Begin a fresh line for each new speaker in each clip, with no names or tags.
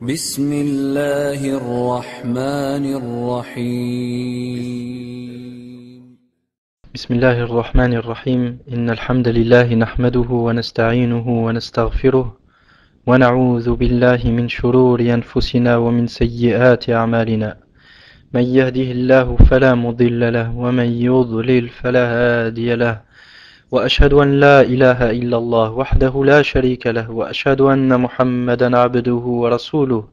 بسم الله الرحمن الرحيم
بسم الله الرحمن الرحيم إن الحمد لله نحمده ونستعينه ونستغفره ونعوذ بالله من شرور أنفسنا ومن سيئات أعمالنا من يهده الله فلا مضل له ومن يضلل فلا هادي له وأشهد أن لا إله إلا الله وحده لا شريك له وأشهد أن محمدا عبده ورسوله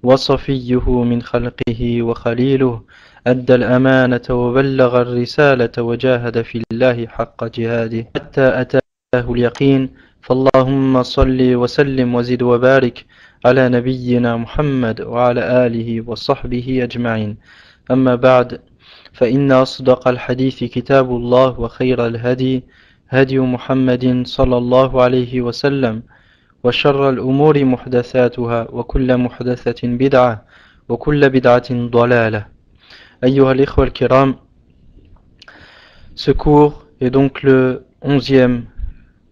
وصفيه من خلقه وخليله أدى الأمانة وبلغ الرسالة وجاهد في الله حق جهاده حتى أتاه اليقين فاللهم صل وسلم وزد وبارك على نبينا محمد وعلى آله وصحبه أجمعين أما بعد فإن أصدق الحديث كتاب الله وخير الهدي هدي محمد صلى الله عليه وسلم وشر الأمور محدثاتها وكل محدثة بدعة وكل بدعة ضلالة. أيها الإخوة الكرام, ce cours est donc le 11e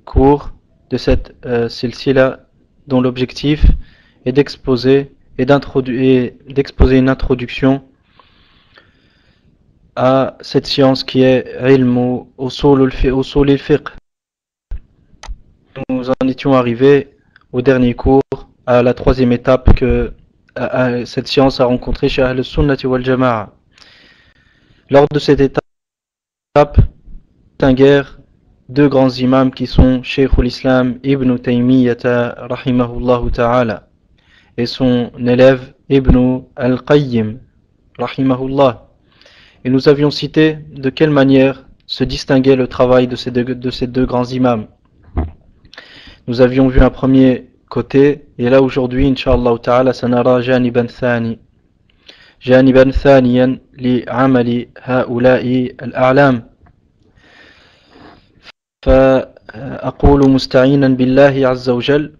cours de cette silsila dont l'objectif est d'exposer une introduction à cette science qui est ilm usul al-fiqh. Nous en étions arrivés au dernier cours, à la troisième étape que cette science a rencontré chez Ahl Sunnati wal Jama'a. Lors de cette étape, distinguèrent deux grands imams qui sont Cheikh al-Islam Ibn Taymiyyah rahimahullah ta'ala et son élève Ibn al-Qayyim rahimahullah. Et nous avions cité de quelle manière se distinguait le travail de ces deux grands imams. Nous avions vu un premier côté, et là aujourd'hui, Inch'Allah ta'ala, sanara janiban thaniyan li amali ha'ula'i al-a'lam. فأقول مستعينا بالله عز وجل.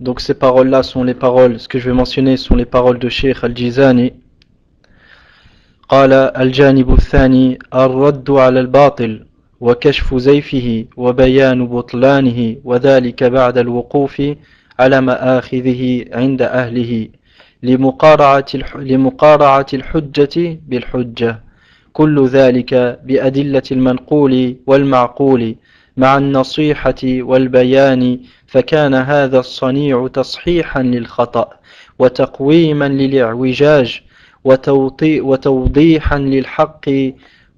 Donc ces paroles-là sont les paroles, ce que je vais mentionner sont les paroles de Cheikh Al-Jizani. قال الجانب الثاني الرد على الباطل وكشف زيفه وبيان بطلانه وذلك بعد الوقوف على مآخذه عند أهله لمقارعة الحجة بالحجة كل ذلك بأدلة المنقول والمعقول مع النصيحة والبيان فكان هذا الصنيع تصحيحا للخطأ وتقويما للإعوجاج وتوضيحا للحق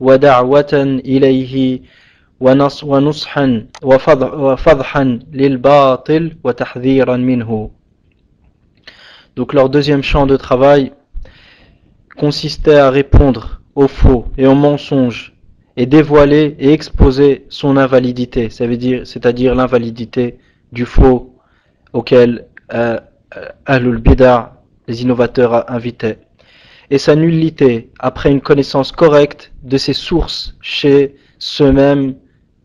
ودعوة إليه ونصحا وفضحا للباطل وتحذيرا منه. Donc leur deuxième champ de travail consistait à répondre aux faux et aux mensonges et dévoiler et exposer son invalidité, c'est-à-dire l'invalidité du faux auquel Ahlul Bid'a, les innovateurs, invitaient, et sa nullité après une connaissance correcte de ses sources chez ceux-mêmes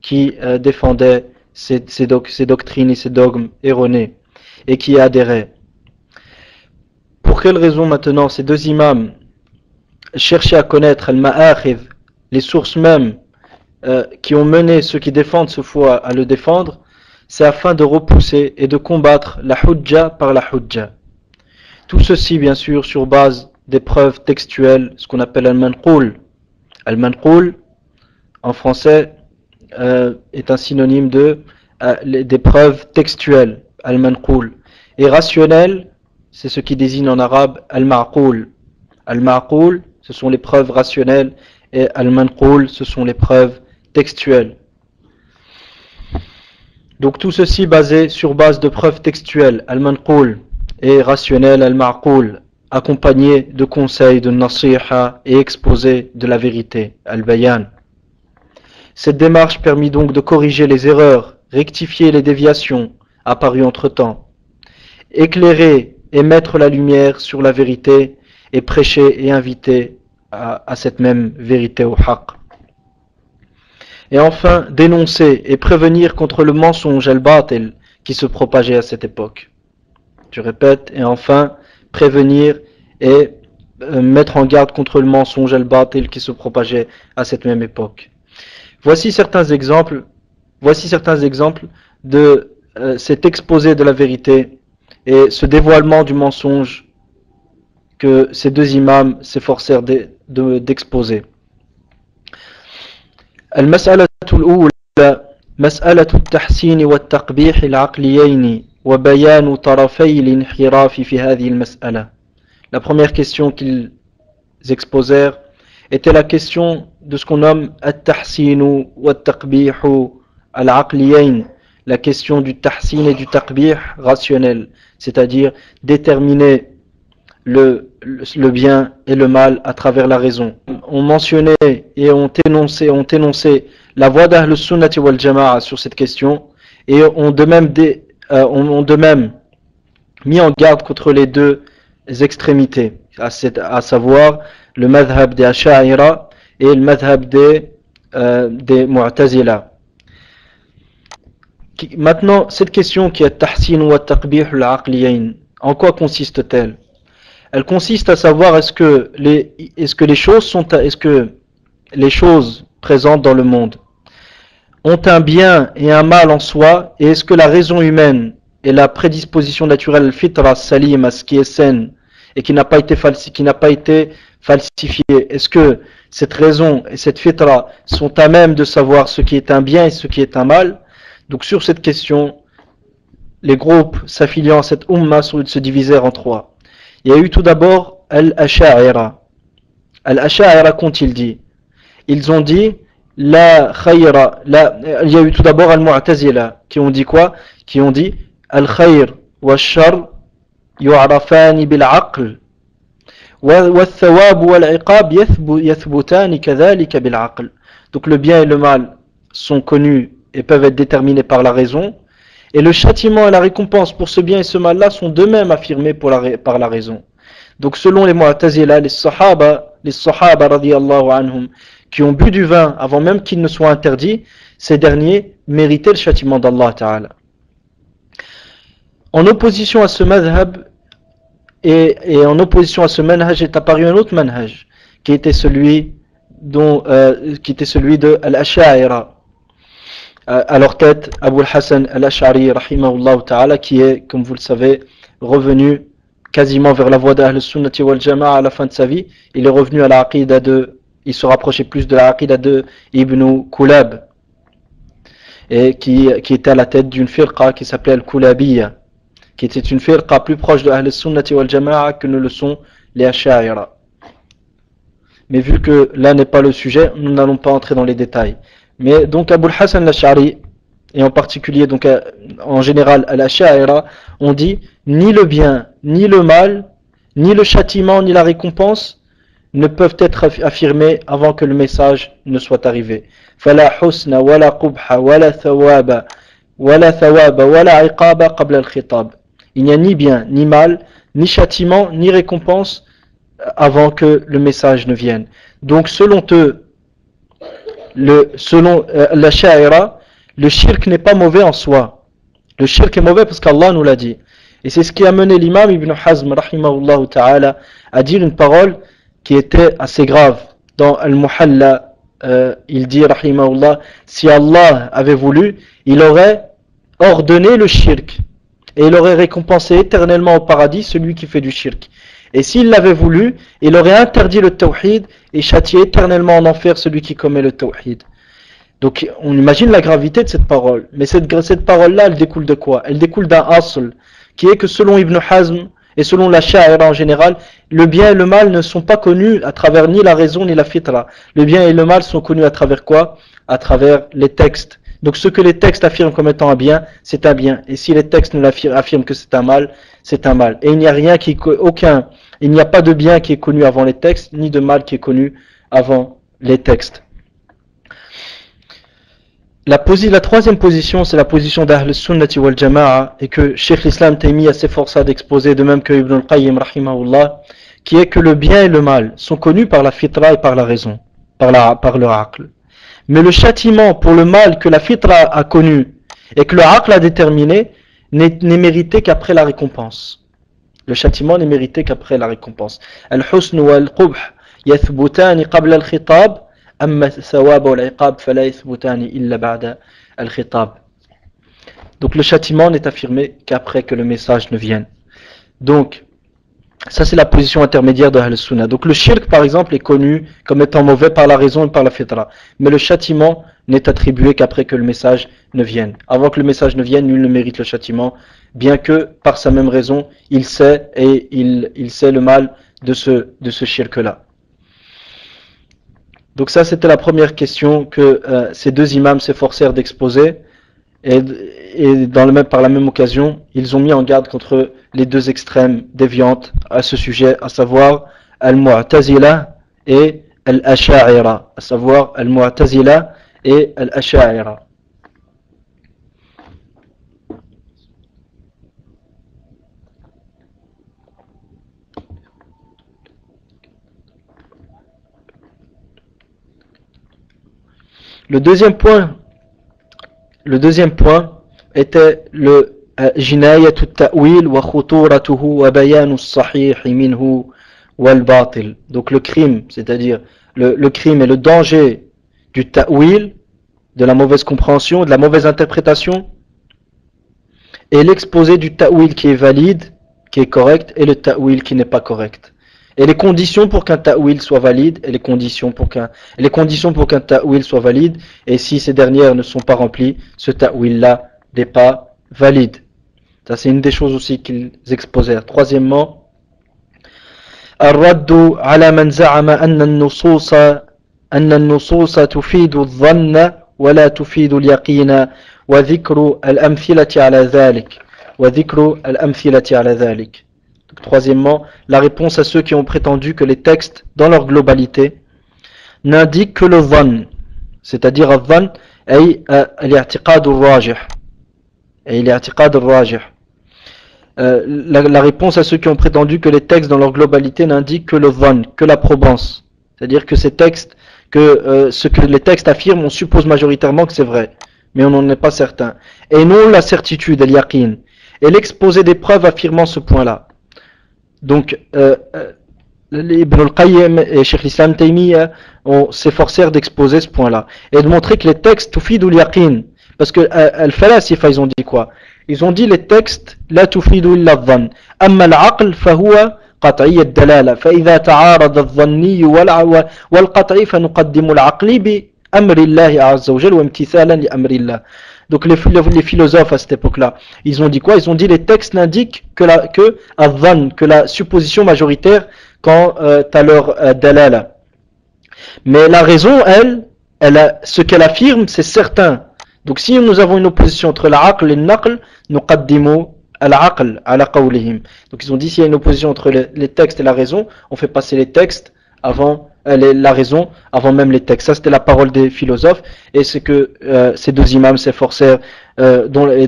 qui défendaient ces doctrines et ces dogmes erronés et qui y adhéraient. Pour quelle raison maintenant ces deux imams cherchaient à connaître al-ma'akhidh, les sources mêmes qui ont mené ceux qui défendent ce faux à le défendre? C'est afin de repousser et de combattre la hujja par la hujja. Tout ceci bien sûr sur base des preuves textuelles, ce qu'on appelle al-manqul. Al-manqul, en français, est un synonyme des preuves textuelles, al-manqul. Et rationnel, c'est ce qui désigne en arabe al-ma'qul. Al-ma'qul, ce sont les preuves rationnelles, et al-manqul, ce sont les preuves textuelles. Donc tout ceci basé sur base de preuves textuelles, al-manqul, et rationnel, al-ma'qul, accompagné de conseils, de nasiha et exposé de la vérité, al-bayan. Cette démarche permit donc de corriger les erreurs, rectifier les déviations apparues entre-temps, éclairer et mettre la lumière sur la vérité et prêcher et inviter à cette même vérité au haqq. Et enfin, dénoncer et prévenir contre le mensonge al-batil qui se propageait à cette époque. Je répète, et enfin, prévenir et mettre en garde contre le mensonge al-batil qui se propageait à cette même époque. Voici certains exemples de cet exposé de la vérité et ce dévoilement du mensonge que ces deux imams s'efforcèrent d'exposer. المسألة الأولى مسألة التحسين والتقبيح العقليين وبيان طرفي الانحراف في هذه المسألة. La première question qu'ils exposèrent était la question de ce qu'on nomme التحسين والتقبيح العقليين, la question du tahsin et du taqbih rationnel, c'est-à-dire déterminer le bien et le mal à travers la raison. On mentionnait et on énoncé la voie d'Ahl Sunnati wal Jama'a sur cette question, et ont de même mis en garde contre les deux extrémités, à savoir le madhab des Asha'ira et le madhab des Mu'tazila. Maintenant, cette question qui est tahsin wa taqbih al-aqliyayn, en quoi consiste-t-elle? Elle consiste à savoir est-ce que les choses présentes dans le monde ont un bien et un mal en soi, et est-ce que la raison humaine et la prédisposition naturelle, le fitra salim, à ce qui est saine et qui n'a pas été falsifié, est-ce que cette raison et cette fitra sont à même de savoir ce qui est un bien et ce qui est un mal? Donc sur cette question, les groupes s'affiliant à cette umma se divisèrent en trois. Il y a eu tout d'abord Al-Asha'ira. Al-Asha'ira, qu'ont-ils dit? Ils ont dit la khayra. Il y a eu tout d'abord Al-Mu'tazila qui ont dit quoi? Qui ont dit Al-Khayr wa Shar yu'rafani bil-aql wa thawab wa al-iqab yathbutani kadhalika bil-aql. Donc le bien et le mal sont connus et peuvent être déterminés par la raison, et le châtiment et la récompense pour ce bien et ce mal-là sont d'eux-mêmes affirmés par la raison. Donc selon les Mu'tazila, les Sahaba radiyallahu anhum, qui ont bu du vin avant même qu'il ne soit interdit, ces derniers méritaient le châtiment d'Allah Ta'ala. En opposition à ce madhab et en opposition à ce manhaj est apparu un autre manhaj qui était celui de Al-Asha'ira. À leur tête, Abu al-Hasan al-Ash'ari rahimahullah ta'ala, qui est, comme vous le savez, revenu quasiment vers la voie d'Ahl Sunnati wal Jama'a à la fin de sa vie. Il est revenu à la aqida il se rapprochait plus de la aqida de Ibn Kulab, et qui était à la tête d'une firqa qui s'appelait Al-Kulabiyya, qui était une firqa plus proche de Ahl Sunnati wal Jama'a que ne le sont les Ash'a'ira. Mais vu que là n'est pas le sujet, nous n'allons pas entrer dans les détails. Mais donc Abu al-Hasan al-Ash'ari, et en particulier donc en général al-Ash'a'ira, on dit ni le bien, ni le mal, ni le châtiment, ni la récompense ne peuvent être affirmés avant que le message ne soit arrivé. فَلَا حُسْنَ وَلَا قُبْحَ وَلَا ثَوَابَ وَلَا عِقَابَ قَبْلَ الْخِطَابِ. Il n'y a ni bien, ni mal, ni châtiment, ni récompense avant que le message ne vienne. Donc selon eux, selon la sha'ira, le shirk n'est pas mauvais en soi. Le shirk est mauvais parce qu'Allah nous l'a dit. Et c'est ce qui a mené l'imam Ibn Hazm rahimahullah ta'ala à dire une parole qui était assez grave. Dans Al-Muhalla, il dit rahimahullah, si Allah avait voulu, il aurait ordonné le shirk et il aurait récompensé éternellement au paradis celui qui fait du shirk. Et s'il l'avait voulu, il aurait interdit le tawhid et châtié éternellement en enfer celui qui commet le tawhid. Donc on imagine la gravité de cette parole. Mais cette parole-là, elle découle de quoi? Elle découle d'un asl, qui est que selon Ibn Hazm et selon la Sha'ira en général, le bien et le mal ne sont pas connus à travers ni la raison ni la fitra. Le bien et le mal sont connus à travers quoi? À travers les textes. Donc ce que les textes affirment comme étant un bien, c'est un bien. Et si les textes nous affirment que c'est un mal, c'est un mal. Et il n'y a pas de bien qui est connu avant les textes, ni de mal qui est connu avant les textes. La troisième position, c'est la position d'Ahl Sunnati wal Jama'a, et que Cheikh l'Islam Taymiyyah s'efforça d'exposer, de même que Ibn al-Qayyim rahimahullah, qui est que le bien et le mal sont connus par la fitra et par la raison, par le aql. Mais le châtiment pour le mal que la fitra a connu et que le aql a déterminé n'est mérité qu'après la récompense. Le châtiment n'est mérité qu'après la récompense. Al-husn wa al-qubh yathbutani qabla al-khitab, amma al-thawab wa al-iqab fala yathbutani illa ba'da al-khitab. Donc le châtiment n'est affirmé qu'après que le message ne vienne. Donc, ça c'est la position intermédiaire de Ahl-Sunnah. Donc le shirk par exemple est connu comme étant mauvais par la raison et par la fitra. Mais le châtiment n'est attribué qu'après que le message ne vienne. Avant que le message ne vienne, nul ne mérite le châtiment, bien que par sa même raison, il sait et il sait le mal de ce shirk-là. Donc ça c'était la première question que ces deux imams s'efforcèrent d'exposer. Et par la même occasion, ils ont mis en garde contre les deux extrêmes déviantes à ce sujet, à savoir Al-Mu'tazila et Al-Asha'ira, à savoir Al-Mu'tazila et Al-Asha'ira. Le deuxième point était le jinayatu ta'wil wa khuturatuhu wa bayanu as-sahih minhu wal batil. Donc le crime, c'est-à-dire le crime et le danger du ta'wil, de la mauvaise compréhension, de la mauvaise interprétation, et l'exposé du ta'wil qui est valide, qui est correct, et le ta'wil qui n'est pas correct. Et les conditions pour qu'un ta'wil soit valide, et les conditions pour qu'un ta'wil soit valide, et si ces dernières ne sont pas remplies, ce ta'wil-là n'est pas valide. Ça c'est une des choses aussi qu'ils exposèrent. Troisièmement, الرد على من زعم أن النصوص تفيد الظن ولا تفيد اليقين وذكر الأمثلة على ذلك. Donc, troisièmement, la réponse à ceux qui ont prétendu que les textes, dans leur globalité, n'indiquent que le dhann, c'est-à-dire al-dhann, ay al-i'tiqad al-rajih. La réponse à ceux qui ont prétendu que les textes dans leur globalité n'indiquent que le dhann, que la probance. C'est-à-dire que ces textes, ce que les textes affirment, on suppose majoritairement que c'est vrai, mais on n'en est pas certain. Et non la certitude, al-yaqin, et l'exposé des preuves affirmant ce point-là. Donc, Ibn al-Qayyim et Cheikh l'Islam Taymiyyah s'efforcèrent d'exposer ce point-là et de montrer que les textes tufidu al-yaqin, parce que al-falasifa ils ont dit quoi? Ils ont dit les textes la tufidu illa al-dhann, amma al-aql fahuwa قطعي الدلالة فإذا تعارض الظني والقطعي فنقدم العقل بأمر الله عز وجل وامتثالا لأمر الله. Donc les philosophes à cette époque-là, ils ont dit quoi? Ils ont dit les textes n'indiquent que la supposition majoritaire quand à leur dalala. Mais la raison, ce qu'elle affirme, c'est certain. Donc si nous avons une opposition entre l'aql et le naql, nous qaddimu al-aql ala qawlihim. Donc ils ont dit s'il y a une opposition entre les textes et la raison, on fait passer les textes avant la raison avant même les textes. Ça c'était la parole des philosophes et c'est que ces deux imams s'efforcèrent dont les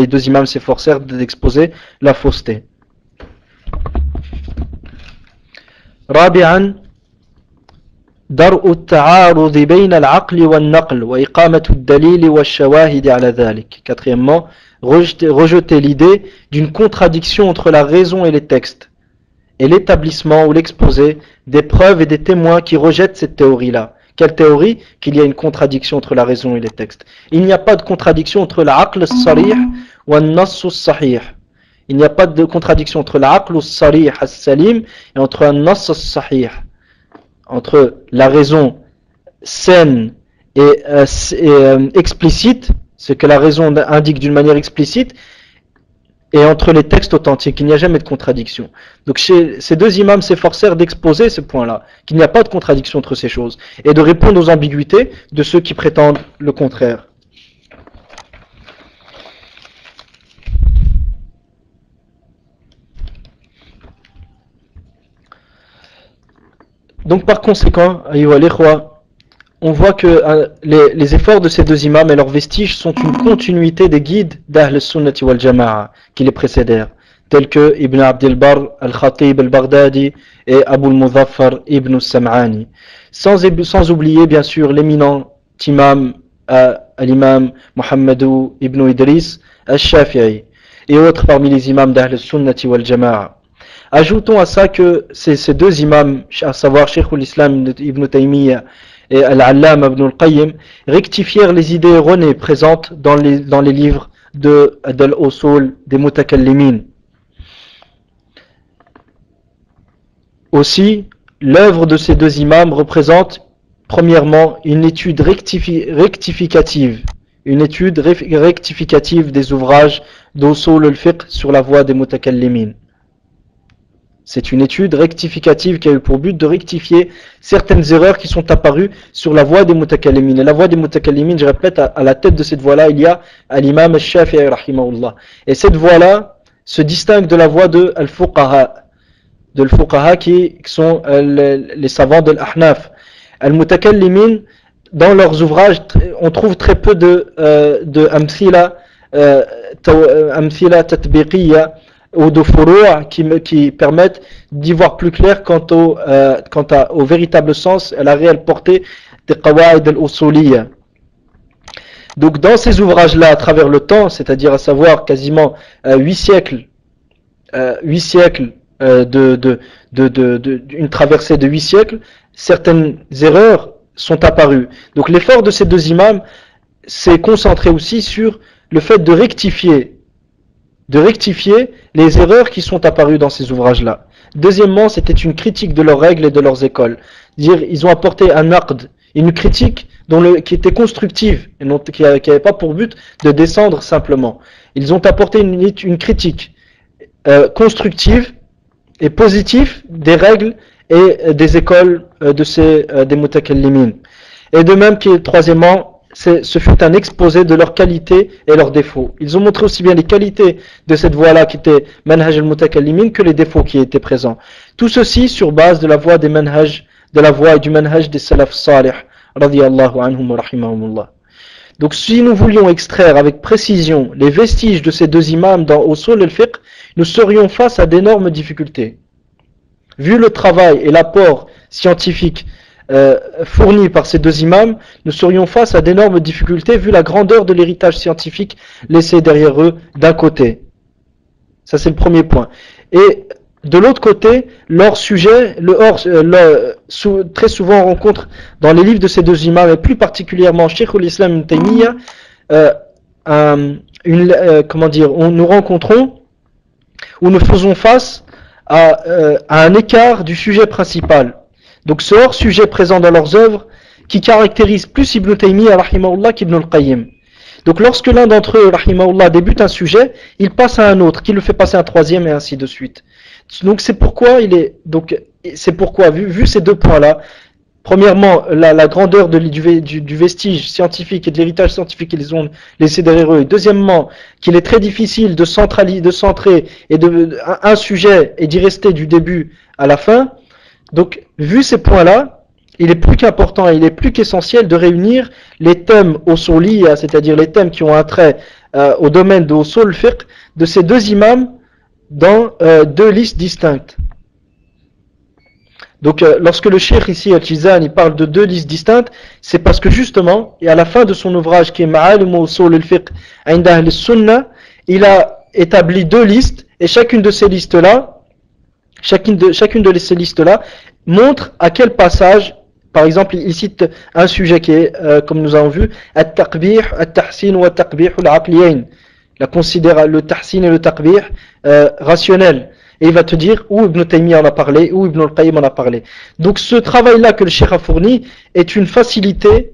deux imams s'efforcèrent d'exposer la fausseté. رابعا درء التعارض بين العقل والنقل وإقامة الدليل والشواهد على ذلك. Quatrièmement, rejeter l'idée d'une contradiction entre la raison et les textes et l'établissement ou l'exposé des preuves et des témoins qui rejettent cette théorie-là. Quelle théorie? Qu'il y a une contradiction entre la raison et les textes. Il n'y a pas de contradiction entre l'aql as-sarih ou an-nass as-sahih. Il n'y a pas de contradiction entre l'aql as-sarih as-salim et entre an-nass as-sahih. Entre la raison saine et explicite, ce que la raison indique d'une manière explicite, et entre les textes authentiques, il n'y a jamais de contradiction. Donc ces deux imams s'efforcèrent d'exposer ce point-là, qu'il n'y a pas de contradiction entre ces choses, et de répondre aux ambiguïtés de ceux qui prétendent le contraire. Donc par conséquent, on voit que les efforts de ces deux imams et leurs vestiges sont une continuité des guides d'Ahl Sunnati wal Jama'a qui les précédèrent, tels que Ibn Abd al-Barr, Al-Khatib al-Baghdadi et Abu al-Muzaffar Ibn al-Sam'ani. Sans oublier bien sûr l'éminent imam l'imam Muhammadou Ibn Idris al-Shafi'i et autres parmi les imams d'Ahl Sunnati wal Jama'a. Ajoutons à ça que ces deux imams, à savoir Cheikh l'Islam Ibn Taymiyyah et Al-Allama Ibn al-Qayyim, rectifièrent les idées erronées présentes dans les livres d'Al-Usul des Mutakallimin. Aussi, l'œuvre de ces deux imams représente premièrement une étude rectificative, des ouvrages d'Usul al-Fiqh sur la voie des mutakallimin. C'est une étude rectificative qui a eu pour but de rectifier certaines erreurs qui sont apparues sur la voie des mutakallimin. Et la voie des mutakallimin, je répète, à la tête de cette voie-là, il y a l'imam al-Shafi'i rahimahullah. Et cette voie-là se distingue de la voie de al-Fuqaha, qui sont les savants de l'Ahnaf. Al-Mutakallimin, dans leurs ouvrages, on trouve très peu de amthila tatbiqiyya ou de furu' qui permettent d'y voir plus clair quant au véritable sens et à la réelle portée des qawa'id al-usuliyya. Donc dans ces ouvrages-là, à travers le temps, c'est-à-dire à savoir quasiment 8 siècles, une traversée de 8 siècles, certaines erreurs sont apparues. Donc l'effort de ces deux imams s'est concentré aussi sur le fait de rectifier les erreurs qui sont apparues dans ces ouvrages-là. Deuxièmement, c'était une critique de leurs règles et de leurs écoles. Ils ont apporté un aqd, une critique qui était constructive, et qui n'avait pas pour but de descendre simplement. Ils ont apporté une critique constructive et positive des règles et des écoles des mutakallimin. Et de même que troisièmement, ce fut un exposé de leurs qualités et leurs défauts. Ils ont montré aussi bien les qualités de cette voie-là qui était manhaj al-mutakallimin que les défauts qui étaient présents. Tout ceci sur base de la voie et du manhaj des salaf salih, radiyallahu anhum wa rahimahumullah. Donc si nous voulions extraire avec précision les vestiges de ces deux imams dans Usul al-Fiqh, nous serions face à d'énormes difficultés. Vu le travail et l'apport scientifique fournis par ces deux imams, nous serions face à d'énormes difficultés vu la grandeur de l'héritage scientifique laissé derrière eux d'un côté. Ça c'est le premier point. Et de l'autre côté, leur sujet, très souvent on rencontre dans les livres de ces deux imams, et plus particulièrement Cheikh al-Islam ibn Taymiyyah, nous faisons face à un écart du sujet principal. Donc ce hors-sujet présent dans leurs œuvres qui caractérise plus Ibn Taymiyyah rahimahullah qu'Ibn al-Qayyim. Donc lorsque l'un d'entre eux rahimahullah débute un sujet, il passe à un autre, qui le fait passer à un troisième et ainsi de suite. Donc c'est pourquoi vu ces deux points-là, premièrement la grandeur du vestige scientifique et de l'héritage scientifique qu'ils ont laissé derrière eux, et deuxièmement qu'il est très difficile de centrer un sujet et d'y rester du début à la fin. Donc, vu ces points-là, il est plus qu'important, il est plus qu'essentiel de réunir les thèmes usuliyya, c'est-à-dire les thèmes qui ont un trait au domaine de usul fiqh, de ces deux imams dans deux listes distinctes. Donc, lorsque le cheikh ici, Al-Jizani, parle de deux listes distinctes, c'est parce que justement, et à la fin de son ouvrage qui est Ma'alim Usul al-Fiqh 'inda Ahl al-Sunnah, il a établi deux listes, et chacune de ces listes-là montre à quel passage, par exemple, il cite un sujet qui est, comme nous avons vu, at-taqbih, at-tahsin wa at-taqbih al-aqliyayn, le tahsin et le taqbih rationnel. Et il va te dire où Ibn Taymiyyah en a parlé, où Ibn al-Qayyim en a parlé. Donc ce travail-là que le cheikh a fourni est une facilité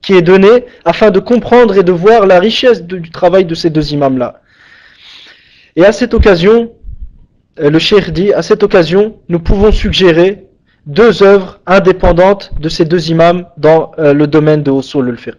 qui est donnée afin de comprendre et de voir la richesse du travail de ces deux imams-là. Et à cette occasion, le cheikh dit, à cette occasion, nous pouvons suggérer deux œuvres indépendantes de ces deux imams dans le domaine de Usul al-Fiqh.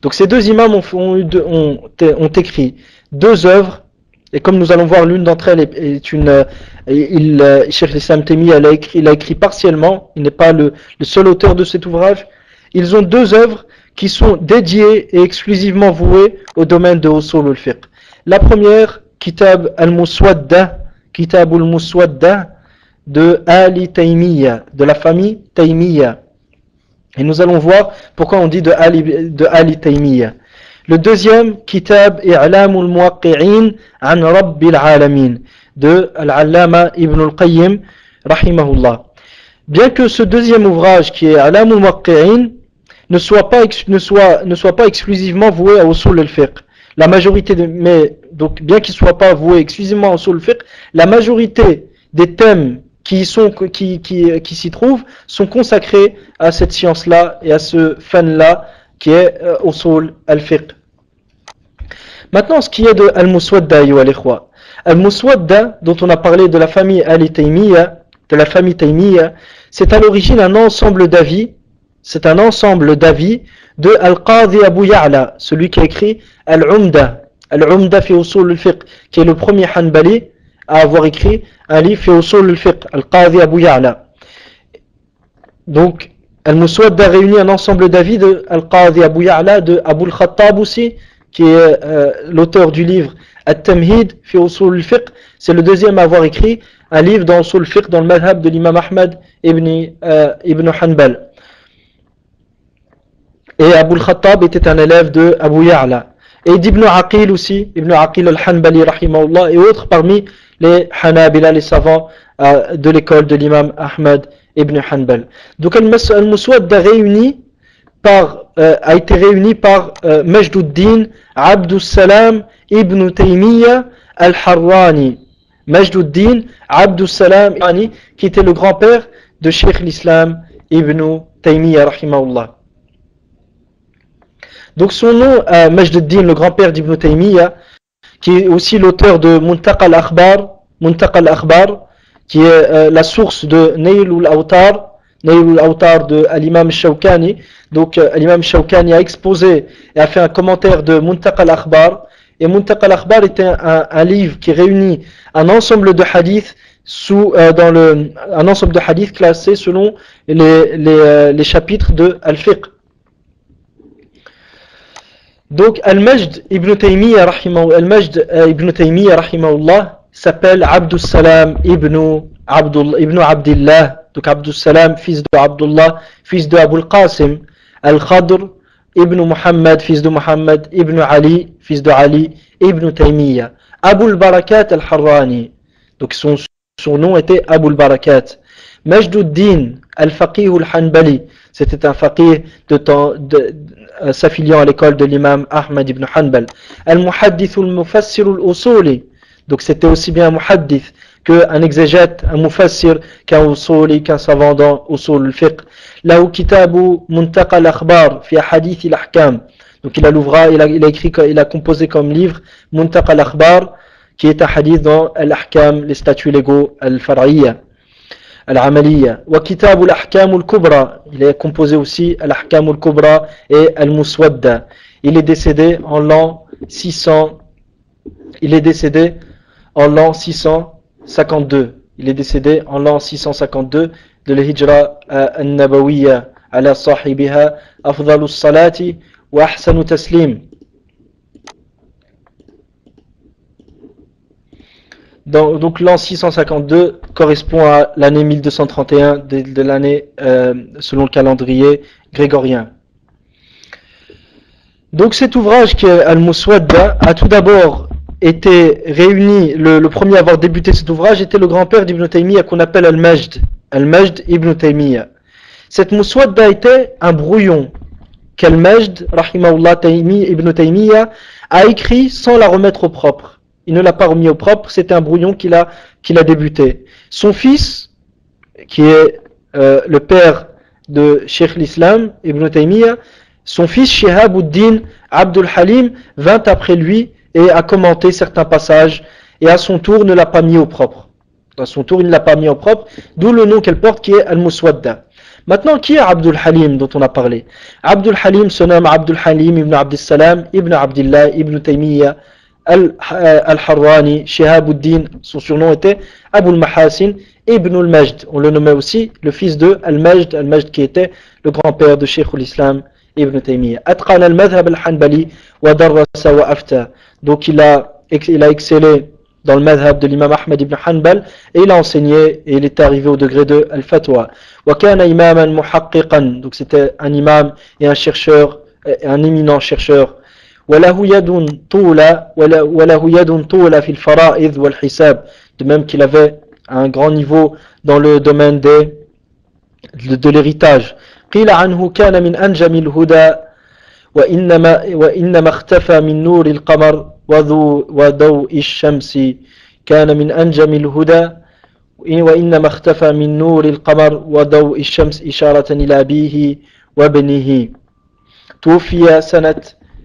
Donc ces deux imams ont écrit deux œuvres, et comme nous allons voir, l'une d'entre elles est une... Cheikh al-Islam Taymiyyah il a écrit partiellement, il n'est pas le seul auteur de cet ouvrage. Ils ont deux œuvres qui sont dédiées et exclusivement vouées au domaine de Usul al-Fiqh. La première, Kitab al-Muswadda, Kitab al-Muswadda de Ali Taymiyyah, de la famille Taymiyyah. Et nous allons voir pourquoi on dit de Ali Taymiyyah. Le deuxième, Kitab I'lam al-Muwaqqi'in an Rabbil Alamin de Al-Allama Ibn al-Qayyim rahimahullah. Bien que ce deuxième ouvrage qui est I'lam al-Muwaqqi'in ne soit pas exclusivement voué à Usul al-Fiqh, la majorité donc bien qu'il ne soit pas voué exclusivement à Usul al-Fiqh, la majorité des thèmes qui s'y trouvent sont consacrés à cette science-là et à ce fan-là qui est usul al-fiqh. Maintenant, ce qui est de Al-Muswadda, Al-Muswadda, dont on a parlé de la famille Al-Taymiya, c'est à l'origine un ensemble d'avis, de Al-Qadi Abu Ya'la, celui qui a écrit Al-Umda fi usul al-fiqh, qui est le premier Hanbali à avoir écrit un livre fi usul al-fiqh, Al-Qadi Abu Ya'la. Donc, Al-Muswadda réunit un ensemble d'avis de Al-Qadi Abu Ya'la, de Abu al-Khattab aussi, qui est l'auteur du livre At-Tamhid fi usul al-fiqh. C'est le deuxième à avoir écrit un livre dans usul al-fiqh, dans le madhab de l'imam Ahmad ibn Hanbal. Et Abu al-Khattab était un élève de Abu Ya'la. Et d'Ibn Aqil aussi, Ibn Aqil al-Hanbali rahimahullah, et autres parmi les Hanabila, les savants de l'école de l'imam Ahmad ibn Hanbal. Donc Al-Muswadda a été réuni par Majduddin Abdus Salam ibn Taymiya al-Harrani. Majduddin Abdus Salam, qui était le grand-père de Cheikh l'Islam ibn Taymiya rahimahullah. Donc son nom, Majduddin, le grand-père d'Ibn Taymiya, qui est aussi l'auteur de Muntaqa al-Akhbar, qui est la source de Nail al-Awtar de l'imam Shawkani. Donc l'imam Shawkani a exposé et a fait un commentaire de Muntaqa al-Akhbar. Et Muntaqa al-Akhbar était un livre qui réunit un ensemble de hadiths un ensemble de hadiths classés selon les chapitres de Al-Fiqh. Donc Al-Majd ibn Taymiya rahimahullah s'appelle Abdus Salam ibn Abdillah. Donc Abdus Salam, fils de Abdullah, fils de Abu al-Qasim, Al-Khadr ibn Muhammad, fils de Muhammad, ibn Ali, fils de Ali, ibn Taymiya. Abu al-Barakat al-Harrani. Donc son nom était Abu al-Barakat. Majduddin al-Faqih al-Hanbali. C'était un faqih s'affiliant à l'école de l'imam Ahmad ibn Hanbal. Al-Muhaddith al-Mufassir al-Usuli. Donc c'était aussi bien un muhaddith qu'un exégète, un mufassir, qu'un usuli, qu'un savant dans usul al-fiqh. Lahu kitabu Muntaqa al-Akhbar fi hadith al-ahkam. Donc il a composé comme livre Muntaqa al-Akhbar, qui est un hadith dans al-ahkam, les statuts légaux al-far'iyya, al-amaliyya. Wa kitabu al-ahkam al-kubra. Il a composé aussi al-ahkam al-kubra et al-Muswadda. Il est décédé en l'an 600. Il est décédé en l'an 652. Il est décédé en l'an 652 de l'Hijra al-Nabawiyya ala sahibiha afdalus salati wa ahsanu taslim. Donc l'an 652 correspond à l'année 1231 de l'année selon le calendrier grégorien. Donc cet ouvrage qui est Al-Muswadda a tout d'abord été réuni, le premier à avoir débuté cet ouvrage était le grand-père d'Ibn Taymiyyah qu'on appelle Al-Majd ibn Taymiyyah. Cette Muswadda était un brouillon qu'Al-Majd, rahimahullah ibn Taymiyyah, a écrit sans la remettre au propre. Il ne l'a pas remis au propre, c'était un brouillon qu'il a débuté. Son fils, qui est le père de Cheikh l'Islam, Ibn Taymiyyah, son fils Shihabuddin Abdul Halim vint après lui et a commenté certains passages et à son tour ne l'a pas mis au propre. D'où le nom qu'elle porte qui est Al-Muswadda. Maintenant, qui est Abdul Halim dont on a parlé? Abdul Halim se nomme Abdul Halim ibn Abdus Salam ibn Abdillah ibn Taymiyyah Al-Harrani, Shihabuddin, son surnom était Abu al-Mahasin ibn al-Majd. On le nommait aussi le fils de Al-Majd qui était le grand-père de Cheikh l'Islam ibn Taymiyyah. Atqan al-madhhab al-Hanbali wa darrasa wa afta. Donc il a excellé dans le madhhab de l'imam Ahmad ibn Hanbal et il a enseigné et il était arrivé au degré de al-fatwa. Wa kana imaman muhaqqiqan. Donc c'était un imam et un chercheur, un éminent chercheur. وله يد طولة في الفرائض والحساب. De même qu'il avait un grand niveau dans le domaine de l'héritage. قيل عنه كان من أنجم الهدى وإنما اختفى من نور القمر وضوء الشمس. كان من أنجم الهدى وإنما اختفى من نور القمر وضوء الشمس إشارة إلى أبيه وابنه. توفي سنة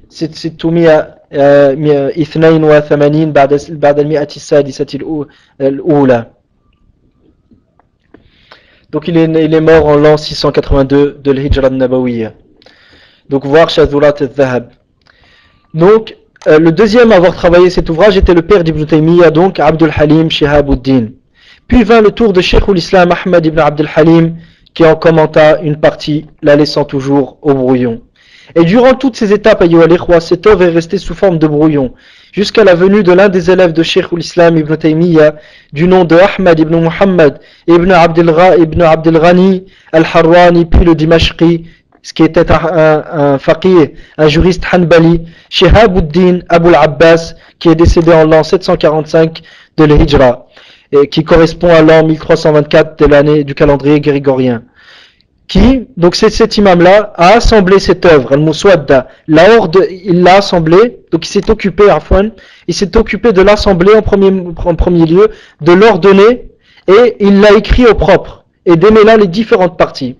682 بعد المئة السادسة الأولى. Donc il est mort en l'an 682 de l'Hijra al-Nabawiyya. Donc voir Shazurat al-Dhahab. Donc le deuxième à avoir travaillé cet ouvrage était le père d'Ibn Taymiyyah, donc Abdul Halim Shihabuddin. Puis vint le tour de Cheikh l'Islam Ahmad ibn Abdul Halim qui en commenta une partie, la laissant toujours au brouillon. Et durant toutes ces étapes, cette œuvre est restée sous forme de brouillon, jusqu'à la venue de l'un des élèves de Cheikh l'Islam ibn Taymiyyah, du nom de Ahmad ibn Muhammad ibn Abdel Ghani al-Harwani, puis le Dimashqi, ce qui était un faqih, un juriste hanbali, Shihabuddin Abul Abbas, qui est décédé en l'an 745 de l'Hijra, et qui correspond à l'an 1324 de l'année du calendrier grégorien. Qui, donc c'est cet imam-là, a assemblé cette œuvre, Al-Muswadda, il l'a assemblé, donc il s'est occupé, il s'est occupé de l'assembler en premier lieu, de l'ordonner, et il l'a écrit au propre, et démêla les différentes parties.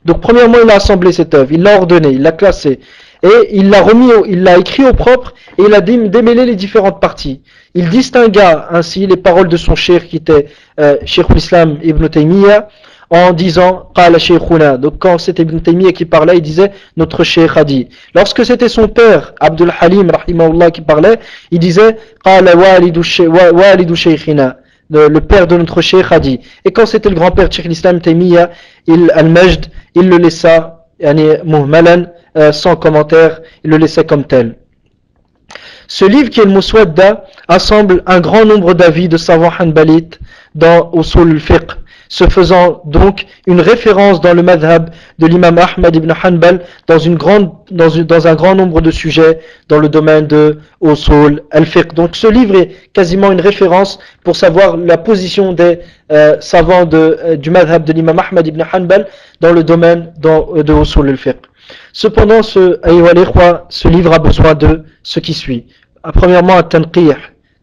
Donc premièrement, il a assemblé cette œuvre, il l'a ordonnée, il l'a classée, et il l'a écrit au propre, et il a démêlé les différentes parties. Il distingua ainsi les paroles de son cheikh qui était Cheikh l'Islam Ibn Taymiyyah, en disant Qala Shaykhuna. Donc quand c'était Ibn Taymiyyah qui parlait, il disait notre cheikh a dit. Lorsque c'était son père Abdul Halim rahimahullah qui parlait, il disait Qala walidu Shaykhina, le père de notre cheikh a dit. Et quand c'était le grand-père Cheikh l'Islam Taymiyyah, al-Majd, il le laissa muhmalan, sans commentaire, il le laissait comme tel. Ce livre qui est le Muswadda assemble un grand nombre d'avis de savants hanbalites dans Usul al-Fiqh, se faisant donc une référence dans le madhab de l'imam Ahmad ibn Hanbal dans un grand nombre de sujets dans le domaine de Usul al-Fiqh. Donc ce livre est quasiment une référence pour savoir la position des savants du madhab de l'imam Ahmad ibn Hanbal dans le domaine de Usul al-Fiqh. Cependant, ce livre a besoin de ce qui suit. Premièrement, un tanqih,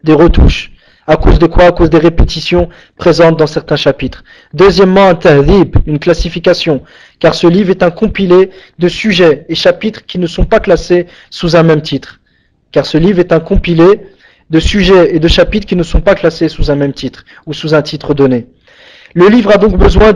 des retouches. À cause de quoi? À cause des répétitions présentes dans certains chapitres. Deuxièmement, un tahdhib, une classification, car ce livre est un compilé de sujets et chapitres qui ne sont pas classés sous un même titre. Car ce livre est un compilé de sujets et de chapitres qui ne sont pas classés sous un même titre ou sous un titre donné. Le livre a donc besoin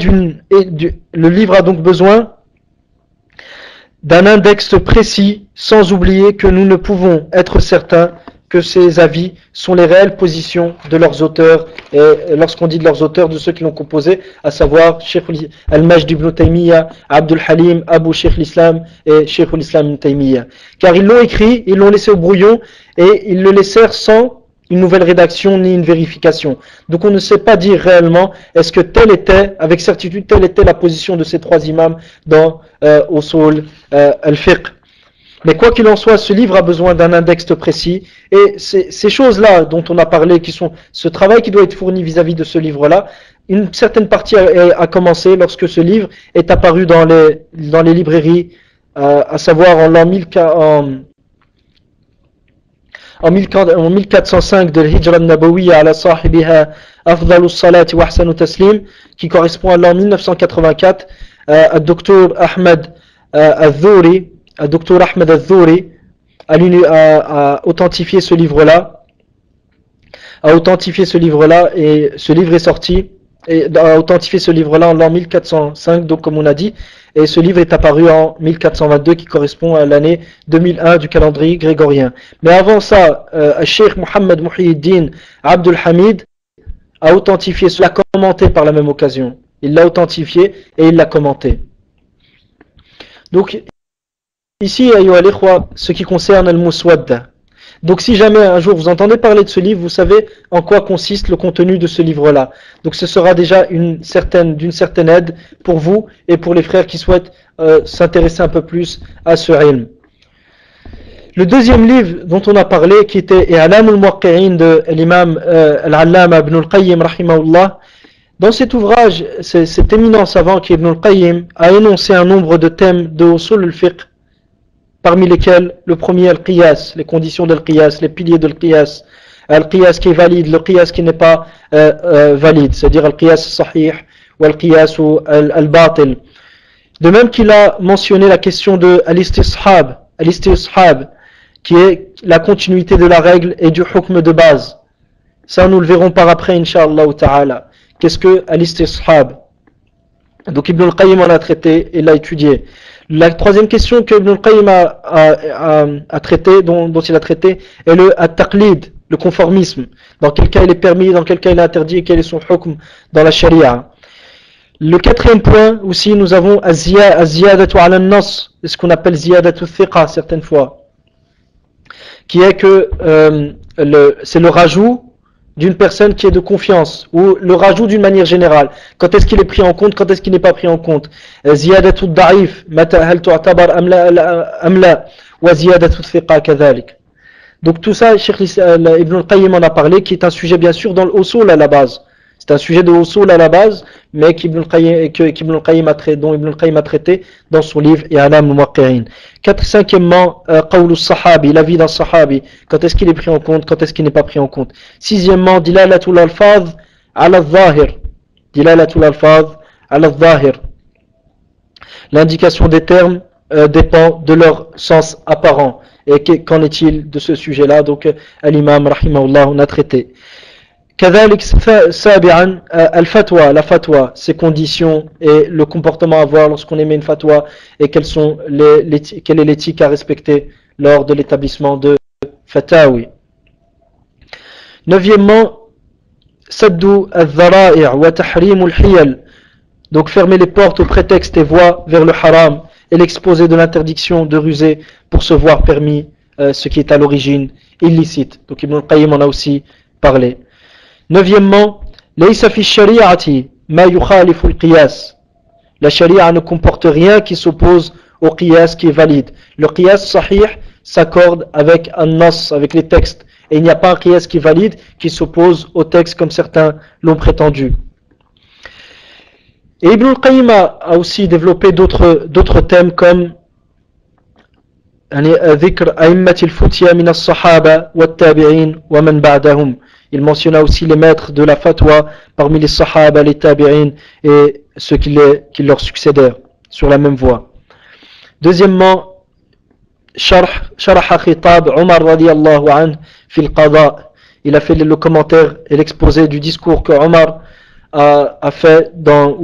d'un index précis, sans oublier que nous ne pouvons être certains que ces avis sont les réelles positions de leurs auteurs, et lorsqu'on dit de leurs auteurs, de ceux qui l'ont composé, à savoir Cheikh Al-Majd ibn Taymiyyah, Abdul Halim, Abu Cheikh l'Islam et Cheikh l'Islam ibn Taymiyyah. Car ils l'ont écrit, ils l'ont laissé au brouillon, et ils le laissèrent sans une nouvelle rédaction ni une vérification. Donc on ne sait pas dire réellement est-ce que telle était, avec certitude, telle était la position de ces trois imams dans Usul al-Fiqh. Mais quoi qu'il en soit, ce livre a besoin d'un index précis, et ces choses-là dont on a parlé, qui sont ce travail qui doit être fourni vis-à-vis de ce livre-là, une certaine partie a commencé lorsque ce livre est apparu dans les librairies, à savoir en l'an 1405 de l'Hijra al-Nabawiyya ala sahibiha afdalus salati wa ahsanu taslim, qui correspond à l'an 1984, à Dr Ahmed al-Dhuri, Dr Ahmed al-Dhuri a authentifié ce livre-là, et ce livre est sorti, et a authentifié ce livre-là en l'an 1405, donc comme on a dit, et ce livre est apparu en 1422 qui correspond à l'année 2001 du calendrier grégorien. Mais avant ça, Cheikh Mohammed Muhyiddin Abdul Hamid a authentifié cela, commenté par la même occasion. Il l'a authentifié et il l'a commenté. Donc ici, ce qui concerne Al-Muswadda. Donc si jamais un jour vous entendez parler de ce livre, vous savez en quoi consiste le contenu de ce livre-là. Donc ce sera déjà d'une certaine aide pour vous et pour les frères qui souhaitent s'intéresser un peu plus à ce ilm. Le deuxième livre dont on a parlé, qui était I'lam al-Muwaqqi'in de l'imam al-Allama Ibn al-Qayyim rahimahullah, dans cet ouvrage, cet éminent savant qui est Ibn al-Qayyim a énoncé un nombre de thèmes de usul al-fiqh, parmi lesquels le premier al-qiyas, les conditions de al-qiyas, les piliers de al-qiyas, al-qiyas qui est valide, le qiyas qui n'est pas valide, c'est-à-dire al-qiyas sahih ou al-qiyas ou al-batil. De même qu'il a mentionné la question de al-istishab, qui est la continuité de la règle et du hukm de base. Ça, nous le verrons par après, Inch'Allah ta'ala. Qu'est-ce que al-istishab? Donc Ibn al-Qayyim en a traité et l'a étudié. La troisième question que Ibn al-Qayyim a traité, dont il a traité, est le at-taqlid, le conformisme. Dans quel cas il est permis, dans quel cas il est interdit et quel est son hukm dans la sharia. Le quatrième point aussi, nous avons az-ziyadatu ala an-nas, ce qu'on appelle ziyadatu thiqa certaines fois, qui est que c'est le rajout d'une personne qui est de confiance, ou le rajout d'une manière générale. Quand est-ce qu'il est pris en compte, quand est-ce qu'il n'est pas pris en compte. Ziyadatu da'if, mata hal tu'tabar am la, wa ziyadatu thiqa kadhalik. Donc tout ça, Ibn al-Qayyim en a parlé, qui est un sujet bien sûr dans l'usul à la base. C'est un sujet de usul à la base, mais dont Ibn al-Qayyim a traité dans son livre I'lam al-Muwaqqi'in. Cinquièmement, qawlu sahabi, la vie d'un sahabi. Quand est-ce qu'il est pris en compte, quand est-ce qu'il n'est pas pris en compte. Sixièmement, dilalatul alfaz ala al-zahir. Dilalatul alfaz ala al-zahir. L'indication des termes dépend de leur sens apparent. Et qu'en est-il de ce sujet-là? Donc, l'imam, rahimahullah, on a traité. كذلك سابعا الفتوى, la fatwa, ses conditions et le comportement à avoir lorsqu'on émet une fatwa et quelle est l'éthique à respecter lors de l'établissement de fatawi. Neuvièmement, saddu al-dhara'i' wa tahrim al-hiyal, donc fermer les portes aux prétextes et voies vers le haram et l'exposer de l'interdiction de ruser pour se voir permis ce qui est à l'origine illicite. Donc Ibn al-Qayyim en a aussi parlé. Neuvièmement, laysa fi shari'ati ma yukhalifu al-qiyas. La sharia ne comporte rien qui s'oppose au qiyas qui est valide. Le qiyas sahih s'accorde avec un nas, avec les textes. Et il n'y a pas un qiyas qui est valide qui s'oppose aux textes comme certains l'ont prétendu. Et Ibn al-Qayyim a aussi développé d'autres thèmes comme ذكر أئمة الفتيا من الصحابة والتابعين ومن بعدهم. Il mentionna aussi les maîtres de la fatwa parmi les sahaba, les tabi'in et ceux qui leur succédèrent sur la même voie. Deuxièmement, شرح خطاب عمر رضي الله عنه في القضاء. Il a fait le commentaire et l'exposé du discours que Omar a fait dans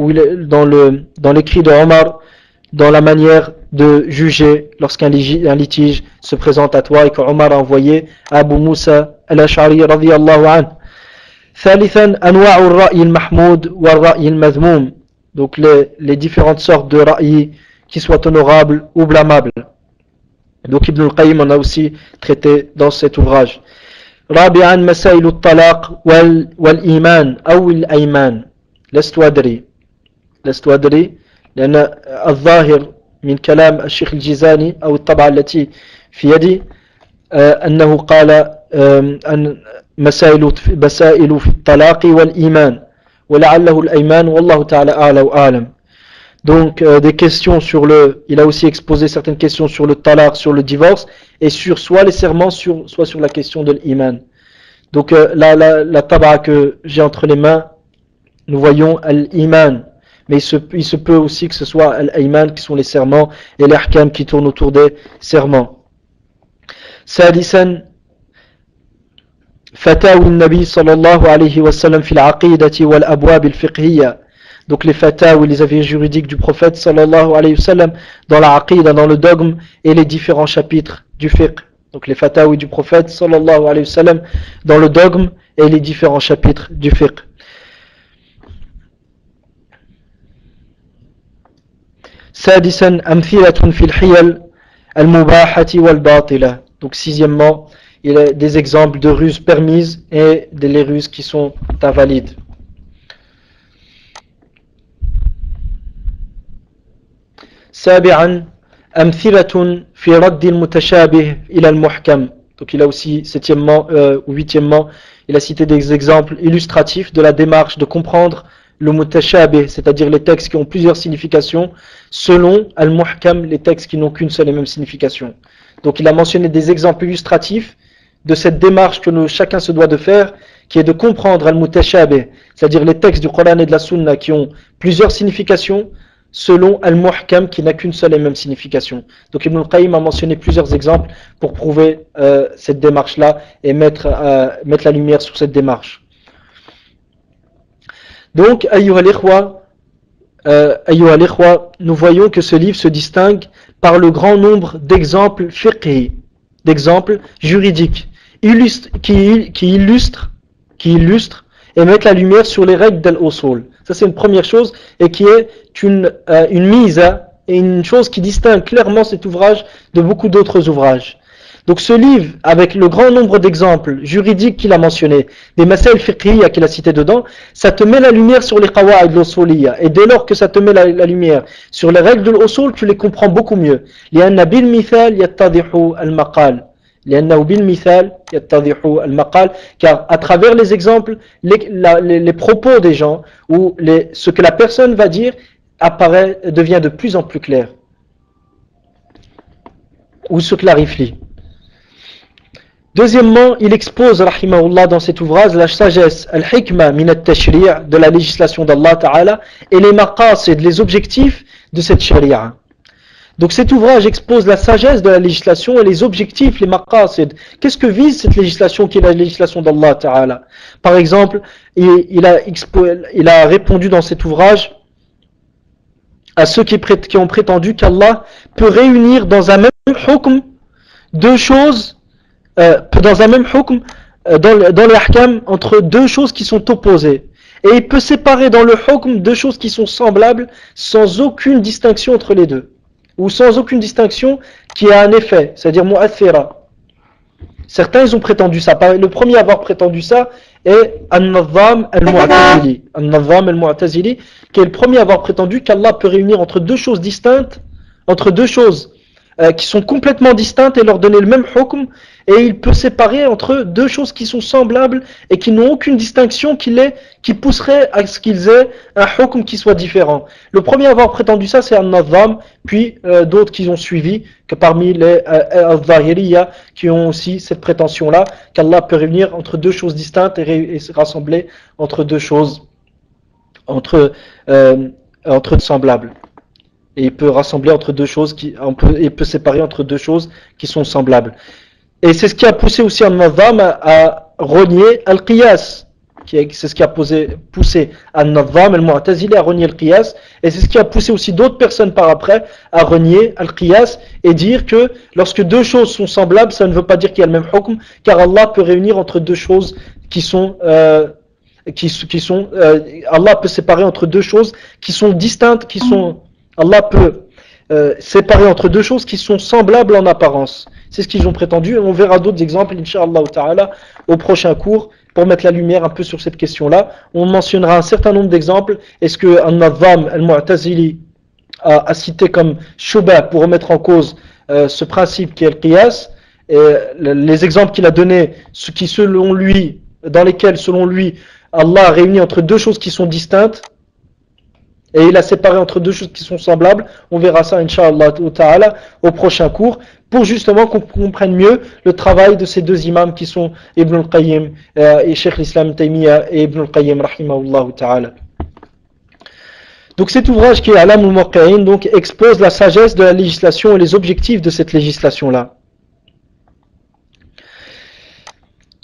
l'écrit de Omar, dans la manière de juger lorsqu'un litige se présente à toi et que Omar a envoyé à Abu Musa al-Ash'ari radiyallahu anhu. ثالثا أنواع الرأي المحمود والرأي المذموم, donc les différentes sortes de ra'i qui soient honorables ou blâmables. Donc Ibn al-Qayyim en a aussi traité dans cet ouvrage. رابعا مسائل الطلاق والإيمان أو الأيمان. لست أدري لأن الظاهر من كلام الشيخ الجيزاني أو الطبعة التي في يدي أنه قال أن مسائل في الطلاق والإيمان ولعله الأيمان والله تعالى أعلى وأعلم. Donc des questions il a aussi exposé certaines questions sur le talaq, sur le divorce et sur soit les serments, soit sur la question de l'iman. Donc la taba'a que j'ai entre les mains, nous voyons al-iman. Mais il se peut aussi que ce soit al-ayman qui sont les serments et les ahkam qui tournent autour des serments. Sadisan fatawi an-nabi sallallahu alayhi wa sallam fi al-aqidati wal abwab al-fiqhiyya. Donc les fatawi, les avis juridiques du prophète sallallahu alayhi wa sallam dans la aqida, dans le dogme et les différents chapitres du fiqh. Donc les fatawi du prophète sallallahu alayhi wa sallam dans le dogme et les différents chapitres du fiqh. سادسا أمثلة في الحيل المباحة والباطلة. Donc sixièmement, il y a des exemples de ruses permises et les ruses qui sont invalides. سابعا أمثلة في رد المتشابه إلى المحكم. Donc il a aussi ou huitièmement, il a cité des exemples illustratifs de la démarche de comprendre le mutashabih, c'est-à-dire les textes qui ont plusieurs significations, selon al-muhkam, les textes qui n'ont qu'une seule et même signification. Donc il a mentionné des exemples illustratifs de cette démarche que chacun se doit de faire, qui est de comprendre al-mutashabih, c'est-à-dire les textes du Coran et de la Sunna qui ont plusieurs significations, selon al-muhkam qui n'a qu'une seule et même signification. Donc Ibn al-Qayyim a mentionné plusieurs exemples pour prouver cette démarche-là et mettre la lumière sur cette démarche. Donc, ayyuha al-ikhwa, nous voyons que ce livre se distingue par le grand nombre d'exemples fiqhi, d'exemples juridiques, qui illustrent et mettent la lumière sur les règles d'al-usul. Ça, c'est une première chose et qui est une mise et une chose qui distingue clairement cet ouvrage de beaucoup d'autres ouvrages. Donc ce livre, avec le grand nombre d'exemples juridiques qu'il a mentionnés, des masail fiqhiyya qu'il a cités dedans, ça te met la lumière sur les qawa'id l'usuliyya. Et dès lors que ça te met la lumière sur les règles de l'usul, tu les comprends beaucoup mieux. لأن بالمثال يتضح المقال. لأنه بالمثال يتضح المقال. Car à travers les exemples, les propos des gens ou ce que la personne va dire devient de plus en plus clair ou se clarifie. Deuxièmement, il expose, rahimahullah, dans cet ouvrage, la sagesse, al-hikma min al-tashri' de la législation d'Allah Ta'ala, et les maqasid, les objectifs de cette sharia. Donc cet ouvrage expose la sagesse de la législation et les objectifs, les maqasid. Qu'est-ce que vise cette législation qui est la législation d'Allah Ta'ala? Par exemple, il a répondu dans cet ouvrage à ceux qui ont prétendu qu'Allah peut réunir dans un même hukm deux choses, dans un même hukm, dans les ahkam, entre deux choses qui sont opposées. Et il peut séparer dans le hukm deux choses qui sont semblables sans aucune distinction entre les deux. Ou sans aucune distinction qui a un effet, c'est-à-dire mu'athira. Certains ils ont prétendu ça. Le premier à avoir prétendu ça est An-Nadham al-Mu'tazili. An-Nadham al-Mu'tazili, qui est le premier à avoir prétendu qu'Allah peut réunir entre deux choses distinctes, entre deux choses qui sont complètement distinctes et leur donner le même hukm, et il peut séparer entre deux choses qui sont semblables et qui n'ont aucune distinction qui pousserait à ce qu'ils aient un hukm qui soit différent. Le premier à avoir prétendu ça, c'est An-Nadham, puis d'autres qui ont suivi, que parmi les Al-Zahiriyya qui ont aussi cette prétention-là, qu'Allah peut réunir entre deux choses distinctes et se rassembler entre deux choses entre semblables. Et il peut rassembler entre deux choses il peut séparer entre deux choses qui sont semblables. Et c'est ce qui a poussé aussi An-Nadham à renier Al-Qiyas. C'est ce qui a poussé An-Nadham al-Mu'tazili à renier Al-Qiyas. Et c'est ce qui a poussé aussi d'autres personnes par après à renier Al-Qiyas et dire que lorsque deux choses sont semblables, ça ne veut pas dire qu'il y a le même hukm, car Allah peut réunir entre deux choses Allah peut séparer entre deux choses qui sont distinctes, Allah peut séparer entre deux choses qui sont semblables en apparence. C'est ce qu'ils ont prétendu, et on verra d'autres exemples, Inch'Allah Ta'ala, au prochain cours, pour mettre la lumière un peu sur cette question-là. On mentionnera un certain nombre d'exemples. Est-ce que An-Nadham al-Mu'tazili a cité comme shubha pour remettre en cause ce principe qui est le qiyas, et les exemples qu'il a donnés, dans lesquels, selon lui, Allah a réuni entre deux choses qui sont distinctes, et il a séparé entre deux choses qui sont semblables. On verra ça, Inch'Allah Ta'ala, au prochain cours, pour justement qu'on comprenne mieux le travail de ces deux imams qui sont Ibn al-Qayyim et Cheikh l'Islam Taymiyyah et Ibn al-Qayyim rahimahullah Ta'ala. Donc cet ouvrage qui est Alam al-Muwaqqi'in donc expose la sagesse de la législation et les objectifs de cette législation-là.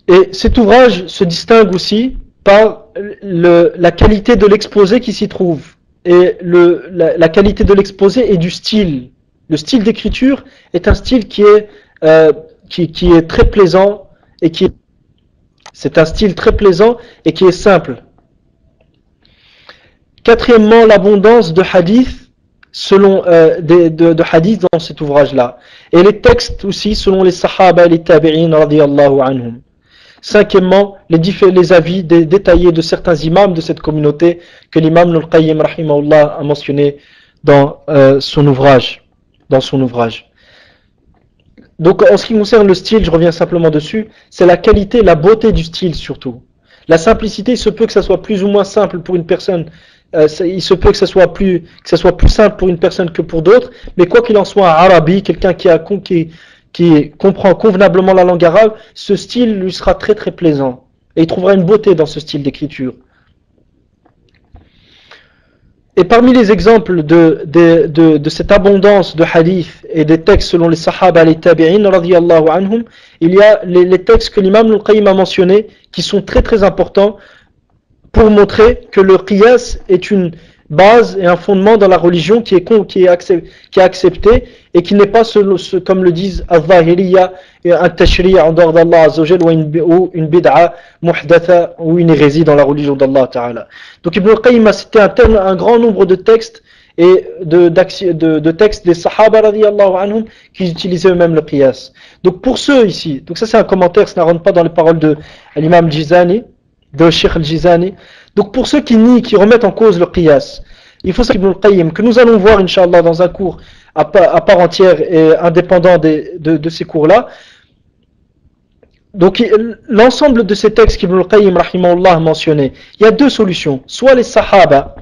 Et cet ouvrage se distingue aussi par la qualité de l'exposé qui s'y trouve. Et la qualité de l'exposé et du style. Le style d'écriture est un style qui est très plaisant et c'est un style très plaisant et qui est simple. Quatrièmement, l'abondance de hadiths de hadiths dans cet ouvrage-là. Et les textes aussi selon les sahaba et les tabi'in radiyallahu anhum. Cinquièmement, les avis détaillés de certains imams de cette communauté que l'imam al-Qayyim rahimahullah a mentionné dans son ouvrage. Donc en ce qui concerne le style, je reviens simplement dessus, c'est la qualité, la beauté du style surtout. La simplicité, il se peut que ça soit plus ou moins simple pour une personne, il se peut que ça soit plus simple pour une personne que pour d'autres, mais quoi qu'il en soit, un arabi, quelqu'un qui qui comprend convenablement la langue arabe, ce style lui sera très très plaisant. Et il trouvera une beauté dans ce style d'écriture. Et parmi les exemples de cette abondance de hadiths et des textes selon les sahaba et les tabi'in, radiyallahu anhum, il y a les textes que l'imam al-Qayyim a mentionnés, qui sont très très importants pour montrer que le qiyas est une base et un fondement dans la religion qui est accepté et qui n'est pas, comme le disent al-Zahiriya, un tashri' en dehors d'Allah Azza wa Jal, ou une bid'a muhdatha, ou une hérésie dans la religion d'Allah Ta'ala. Donc Ibn al-Qayyim a cité un grand nombre de textes et de textes des Sahaba radiyallahu anhum qui utilisaient eux-mêmes le qiyas. Donc pour ceux ici, donc ça c'est un commentaire, ça ne rentre pas dans les paroles de l'imam Jizani, de Sheikh al-Jizani. Donc pour ceux qui nient, qui remettent en cause le qiyas, il faut savoir Ibn al-Qayyim, que nous allons voir Inch'Allah dans un cours à part entière et indépendant de ces cours-là. Donc l'ensemble de ces textes qu'Ibn al-Qayyim rahimahullah a mentionné, il y a deux solutions. Soit les Sahaba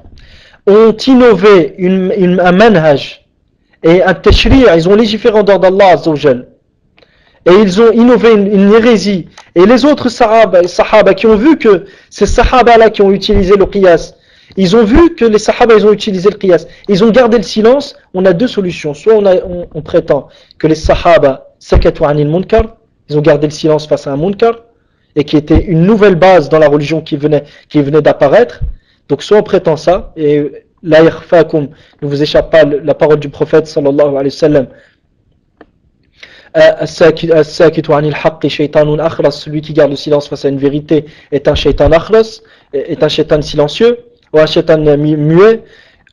ont innové un manhaj et un tashri', ils ont légiféré en dehors d'Allah Azza wa Jal, et ils ont innové une hérésie. Et les autres sahaba qui ont vu que ces sahaba-là qui ont utilisé le qiyas, ils ont vu que les sahaba ils ont utilisé le qiyas, ils ont gardé le silence. On a deux solutions. Soit on prétend que les sahaba sakatu anil munkar, ils ont gardé le silence face à un munkar, et qui était une nouvelle base dans la religion qui venait d'apparaître. Donc soit on prétend ça, et la yakhfakum, ne vous échappe pas la parole du prophète sallallahu alayhi wa sallam, celui qui garde le silence face à une vérité est un shaitan akhras, est un shaitan silencieux, ou un shaitan muet.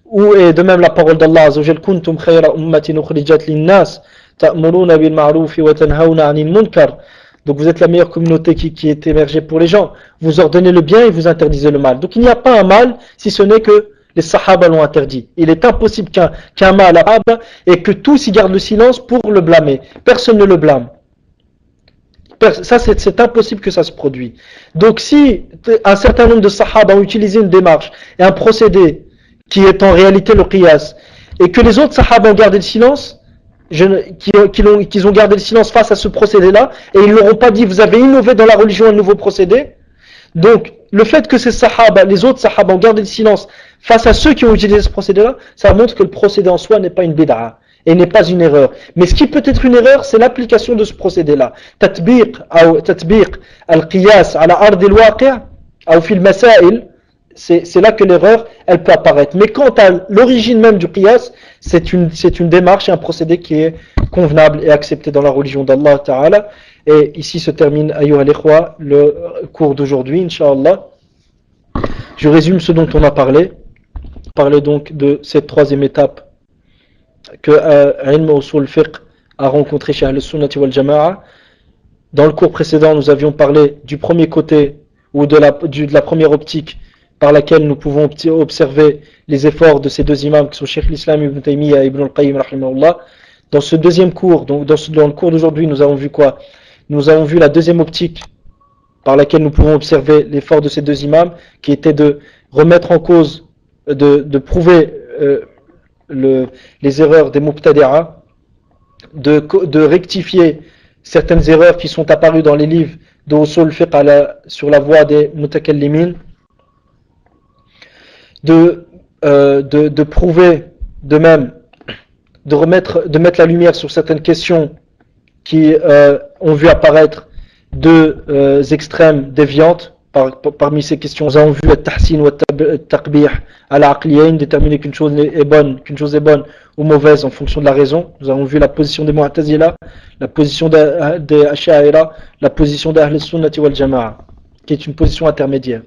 Ou et de même la parole d'Allah Azza wa Jal, kuntum khayra ummatin ukhrijat linnas ta'muruna bil ma'ruf wa tanhauna 'anil munkar. Donc vous êtes la meilleure communauté qui est émergée pour les gens, vous ordonnez le bien et vous interdisez le mal. Donc il n'y a pas un mal si ce n'est que les sahaba l'ont interdit. Il est impossible qu'un mal arabe et que tous y gardent le silence pour le blâmer. Personne ne le blâme. Ça, c'est impossible que ça se produise. Donc si un certain nombre de sahaba ont utilisé une démarche et un procédé qui est en réalité le qiyas, et que les autres sahaba ont gardé le silence, qu'ils ont gardé le silence face à ce procédé-là, et ils ne leur ont pas dit vous avez innové dans la religion un nouveau procédé, donc le fait que les autres sahaba ont gardé le silence face à ceux qui ont utilisé ce procédé-là, ça montre que le procédé en soi n'est pas une bid'a et n'est pas une erreur. Mais ce qui peut être une erreur, c'est l'application de ce procédé-là. Tatbiq al-qiyas ala ard al-waqi' ou fil masail, c'est là que l'erreur elle peut apparaître. Mais quant à l'origine même du qiyas, c'est une démarche et un procédé qui est convenable et accepté dans la religion d'Allah Ta'ala. Et ici se termine, ayyuha al-ikhwa, le cours d'aujourd'hui, Inch'Allah. Je résume ce dont on a parlé. Parler donc de cette troisième étape que Ilm Usul Fiqh a rencontré chez Ahl Sunnati wal Jama'a. Dans le cours précédent, nous avions parlé du premier côté, ou de la première optique par laquelle nous pouvons observer les efforts de ces deux imams qui sont Cheikh l'Islam Ibn Taymiyyah et Ibn al-Qayyim rahimahullah. Dans ce deuxième cours, donc dans le cours d'aujourd'hui, nous avons vu quoi? Nous avons vu la deuxième optique par laquelle nous pouvons observer l'effort de ces deux imams, qui était de remettre en cause, de prouver les erreurs des mubtadi'a, de rectifier certaines erreurs qui sont apparues dans les livres de Usul Fiqh sur la voie des mutakallimin, de prouver de même, de mettre la lumière sur certaines questions qui ont vu apparaître deux extrêmes déviantes. Parmi ces questions, nous avons vu le tahsin ou le taqbih à l'aqliyayn, déterminer qu'une chose est bonne ou mauvaise en fonction de la raison. Nous avons vu la position des Mu'tazila, la position des Ash'a'ira, la position des Ahl Sunnati wal Jama'a, qui est une position intermédiaire.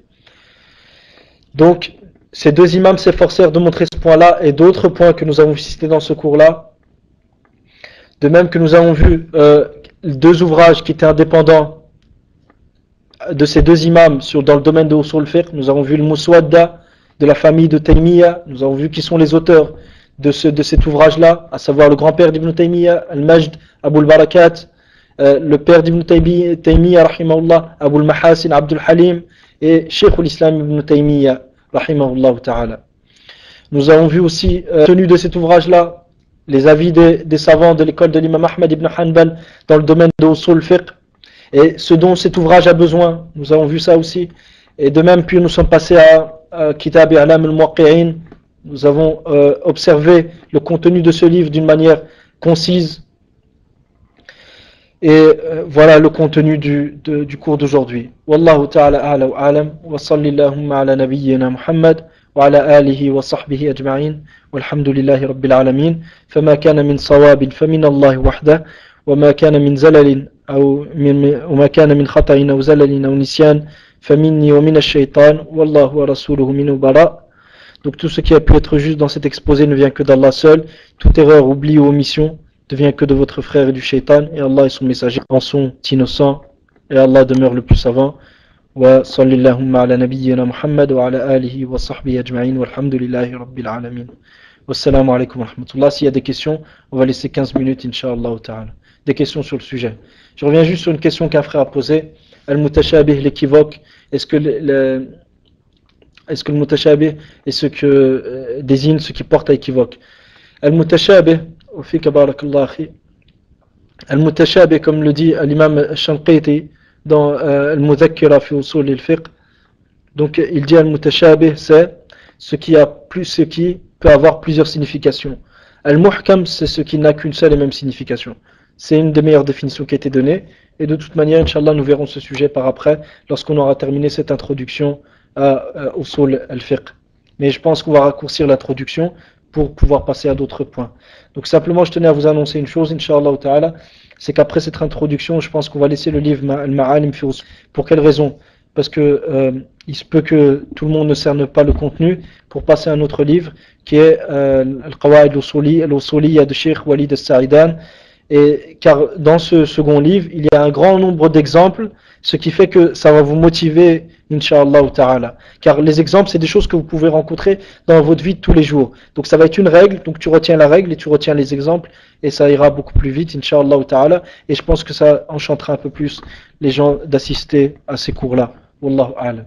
Donc, ces deux imams s'efforcèrent de montrer ce point-là et d'autres points que nous avons cités dans ce cours-là. De même que nous avons vu deux ouvrages qui étaient indépendants de ces deux imams dans le domaine de Usul Fiqh. Nous avons vu le Muswadda de la famille de Taymiyyah. Nous avons vu qui sont les auteurs de cet ouvrage-là, à savoir le grand-père d'Ibn Taymiyyah, Al-Majd, Abu al-Barakat, le père d'Ibn Taymiyyah, rahimahullah, Abu al-Mahasin, Abdul Halim, et Cheikh l'Islam Ibn Taymiyyah, rahimahullah ta'ala. Nous avons vu aussi, tenu de cet ouvrage-là, les avis des savants de l'école de l'imam Ahmad ibn Hanbal dans le domaine de Usul Fiqh, et ce dont cet ouvrage a besoin. Nous avons vu ça aussi. Et de même, puis nous sommes passés à Kitab I'lam al-Muwaqqi'in. Nous avons observé le contenu de ce livre d'une manière concise. Et voilà le contenu du cours d'aujourd'hui. Wallahu ta'ala a'la wa a'lam. Wa sallallahu ala nabiyyina Muhammad wa ala alihi wa sahbihi ajma'in. Walhamdulillahi rabbil alamin. Fama kana min sawabin famin Allah wahda. وما كان من زلل وما كان من خطأ أو زلل أو نسيان فمني ومن الشيطان والله ورسوله منه براء. Donc tout ce qui a pu être juste dans cet exposé ne vient que d'Allah seul. Toute erreur, oubli ou omission ne vient que de votre frère et du shaitan. Et Allah et son messager en sont innocents. Et Allah demeure le plus savant. Wa sallallahu ala nabiyyina Muhammad wa ala alihi wa sahbihi ajma'in walhamdulillahi rabbil alamin. Wassalamu alaikum wa rahmatullah. S'il y a des questions, on va laisser 15 minutes, incha'Allah ta'ala. Des questions sur le sujet. Je reviens juste sur une question qu'un frère a posée. Al-Mutashabih, l'équivoque. Est-ce que le Mutashabih est ce que désigne ce qui porte à équivoque? Al-Mutashabih, Al-Mutashabih, comme le dit l'imam Shanqiti dans Al-Mudhakkira fi usul al-fiqh. Donc il dit Al-Mutashabih, c'est ce qui peut avoir plusieurs significations. Al-Muhkam, c'est ce qui n'a qu'une seule et même signification. C'est une des meilleures définitions qui a été donnée. Et de toute manière, Inch'Allah, nous verrons ce sujet par après, lorsqu'on aura terminé cette introduction à Usul al-Fiqh. Mais je pense qu'on va raccourcir l'introduction pour pouvoir passer à d'autres points. Donc simplement, je tenais à vous annoncer une chose, Inch'Allah ta'ala, c'est qu'après cette introduction, je pense qu'on va laisser le livre Al-Ma'alim fi Usul. Pour quelle raison? Parce que il se peut que tout le monde ne cerne pas le contenu, pour passer à un autre livre, qui est Al-Qawa'id al-Usuliyya de Cheikh Walid al-Sa'idan. Et car dans ce second livre, il y a un grand nombre d'exemples, ce qui fait que ça va vous motiver, Inch'Allah ta'ala. Car les exemples, c'est des choses que vous pouvez rencontrer dans votre vie de tous les jours. Donc ça va être une règle, donc tu retiens la règle et tu retiens les exemples, et ça ira beaucoup plus vite, Inch'Allah ta'ala. Et je pense que ça enchantera un peu plus les gens d'assister à ces cours-là. Wallahu a'lam.